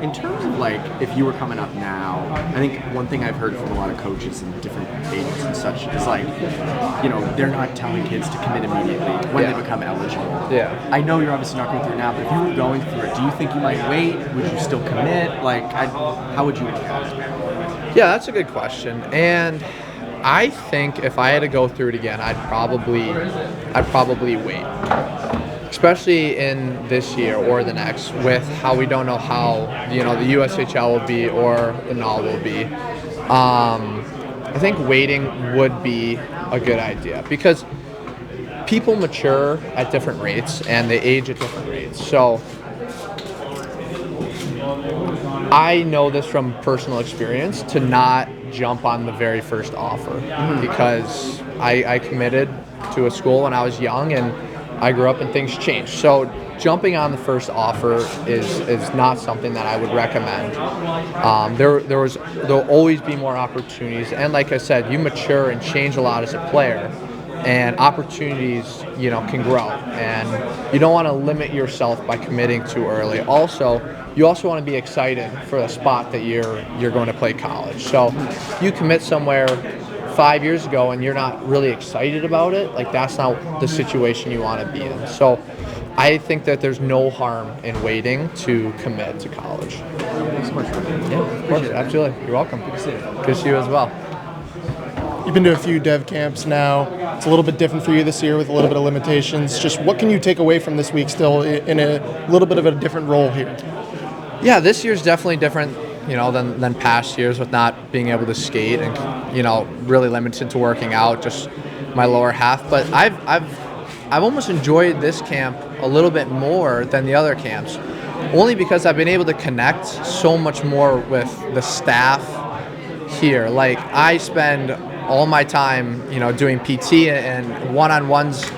In terms of like, if you were coming up now, I think one thing I've heard from a lot of coaches and different agents and such is like, they're not telling kids to commit immediately when they become eligible. Yeah. I know you're obviously not going through it now, but if you were going through it, do you think you might wait? Would you still commit? Like, how would you look at it? Yeah, that's a good question. And I think if I had to go through it again, I'd probably wait. Especially in this year or the next, with how we don't know how the USHL will be or the NAL will be. I think waiting would be a good idea because people mature at different rates and they age at different rates. So I know this from personal experience to not jump on the very first offer because I committed to a school when I was young and I grew up and things changed. So jumping on the first offer is not something that I would recommend. There'll always be more opportunities, and like I said, you mature and change a lot as a player, and opportunities can grow, and you don't want to limit yourself by committing too early. Also, you also want to be excited for the spot that you're going to play college. So you commit somewhere 5 years ago and you're not really excited about it, like that's not the situation you want to be in. So I think that there's no harm in waiting to commit to college. Thanks so much for that. Yeah, of course, absolutely. You're welcome. Good to see you. Good to see you as well. You've been to a few dev camps now. It's a little bit different for you this year with a little bit of limitations. Just what can you take away from this week still in a little bit of a different role here? Yeah, this year's definitely different than past years with not being able to skate and really limited to working out, just my lower half. But I've almost enjoyed this camp a little bit more than the other camps, only because I've been able to connect so much more with the staff here. Like I spend all my time doing PT and one-on-ones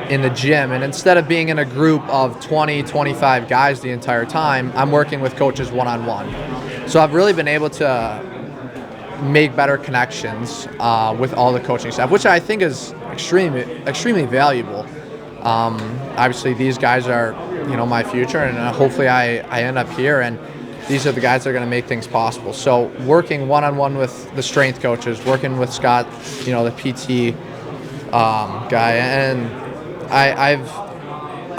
in the gym, and instead of being in a group of 20, 25 guys the entire time, I'm working with coaches one-on-one. So I've really been able to make better connections with all the coaching staff, which I think is extremely valuable. Obviously, these guys are my future, and hopefully I end up here, and these are the guys that are going to make things possible. So working one-on-one with the strength coaches, working with Scott, the PT guy, and I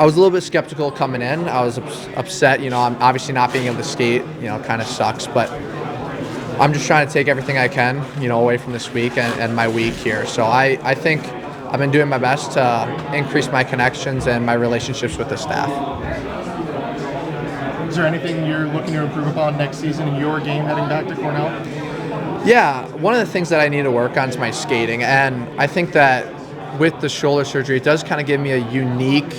was a little bit skeptical coming in. I was upset. I'm obviously not being able to skate. Kind of sucks. But I'm just trying to take everything I can, away from this week and my week here. So I think I've been doing my best to increase my connections and my relationships with the staff. Is there anything you're looking to improve upon next season in your game heading back to Cornell? Yeah, one of the things that I need to work on is my skating, and I think that with the shoulder surgery, it does kind of give me a unique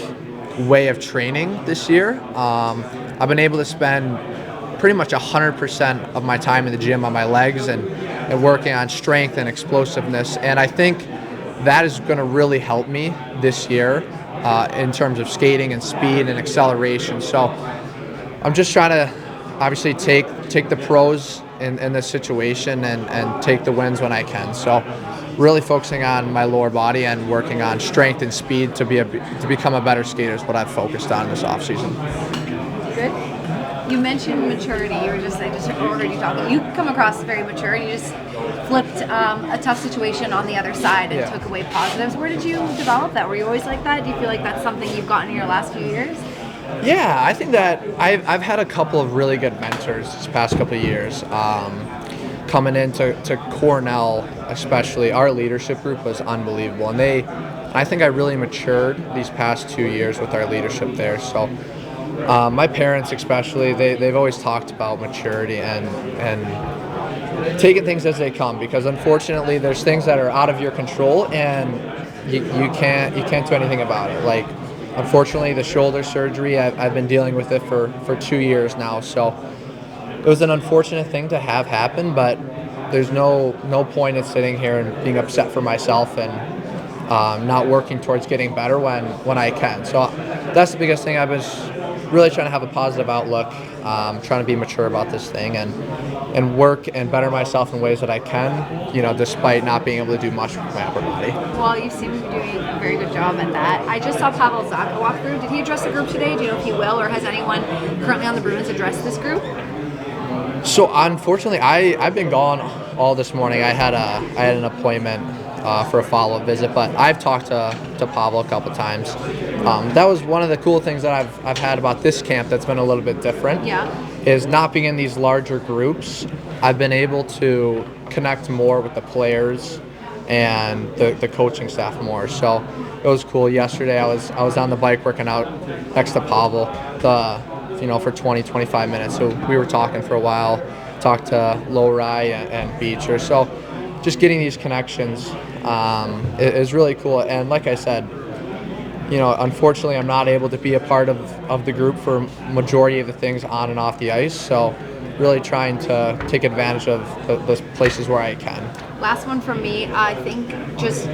way of training this year. I've been able to spend pretty much 100% of my time in the gym on my legs and working on strength and explosiveness, and I think that is going to really help me this year in terms of skating and speed and acceleration. So I'm just trying to obviously take the pros in this situation and take the wins when I can. So really focusing on my lower body and working on strength and speed to become a better skater is what I've focused on this offseason. Good. You mentioned maturity. I just overheard you talking. You come across very mature, and you just flipped a tough situation on the other side and took away positives. Where did you develop that? Were you always like that? Do you feel like that's something you've gotten in your last few years? Yeah, I think that I've had a couple of really good mentors this past couple of years. Coming into Cornell, especially, our leadership group was unbelievable, and I think I really matured these past 2 years with our leadership there. So my parents especially, they've always talked about maturity and taking things as they come, because unfortunately there's things that are out of your control and you can't do anything about it. Like unfortunately the shoulder surgery, I've been dealing with it for 2 years now, so it was an unfortunate thing to have happen, but there's no point in sitting here and being upset for myself and not working towards getting better when I can. So that's the biggest thing I've really trying to have a positive outlook, trying to be mature about this thing, and work and better myself in ways that I can, despite not being able to do much with my upper body. Well, you seem to be doing a very good job at that. I just saw Pavlak walk through. Did he address the group today? Do you know if he will, or has anyone currently on the Bruins addressed this group? So unfortunately, I've been gone all this morning. I had an appointment for a follow-up visit, but I've talked to Pavlak a couple times. That was one of the cool things that I've had about this camp that's been a little bit different. Yeah. Is not being in these larger groups. I've been able to connect more with the players and the coaching staff more. So it was cool. Yesterday I was on the bike working out next to Pavel for 20-25 minutes. So we were talking for a while, talked to WIA and Beecher. So just getting these connections is really cool. And like I said, unfortunately I'm not able to be a part of the group for majority of the things on and off the ice. So really trying to take advantage of the places where I can. Last one from me. I think just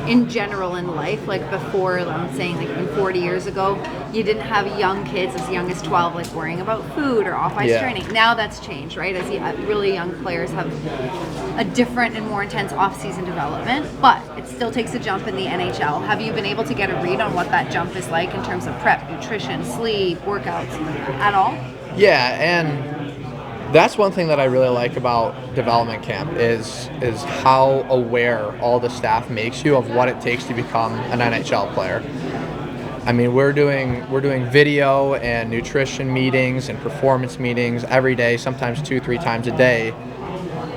in general in life, like before, I'm saying like even 40 years ago, you didn't have young kids as young as 12 like worrying about food or off-ice training. Now that's changed, right? As really young players have a different and more intense off-season development, but it still takes a jump in the NHL. Have you been able to get a read on what that jump is like in terms of prep, nutrition, sleep, workouts at all? Yeah, and that's one thing that I really like about development camp is how aware all the staff makes you of what it takes to become an NHL player. I mean, we're doing video and nutrition meetings and performance meetings every day, sometimes 2-3 times a day,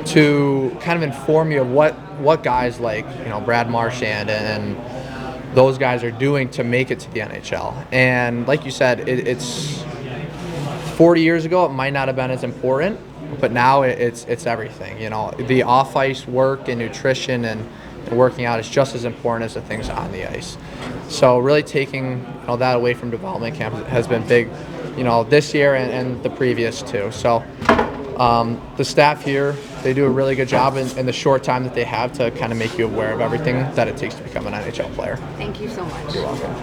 to kind of inform you of what guys like Brad Marchand and those guys are doing to make it to the NHL. And like you said, it's 40 years ago, it might not have been as important, but now it's everything. The off-ice work and nutrition and working out is just as important as the things on the ice. So really taking that away from development camp has been big, this year and the previous two. So the staff here, they do a really good job in the short time that they have to kind of make you aware of everything that it takes to become an NHL player. Thank you so much. You're welcome.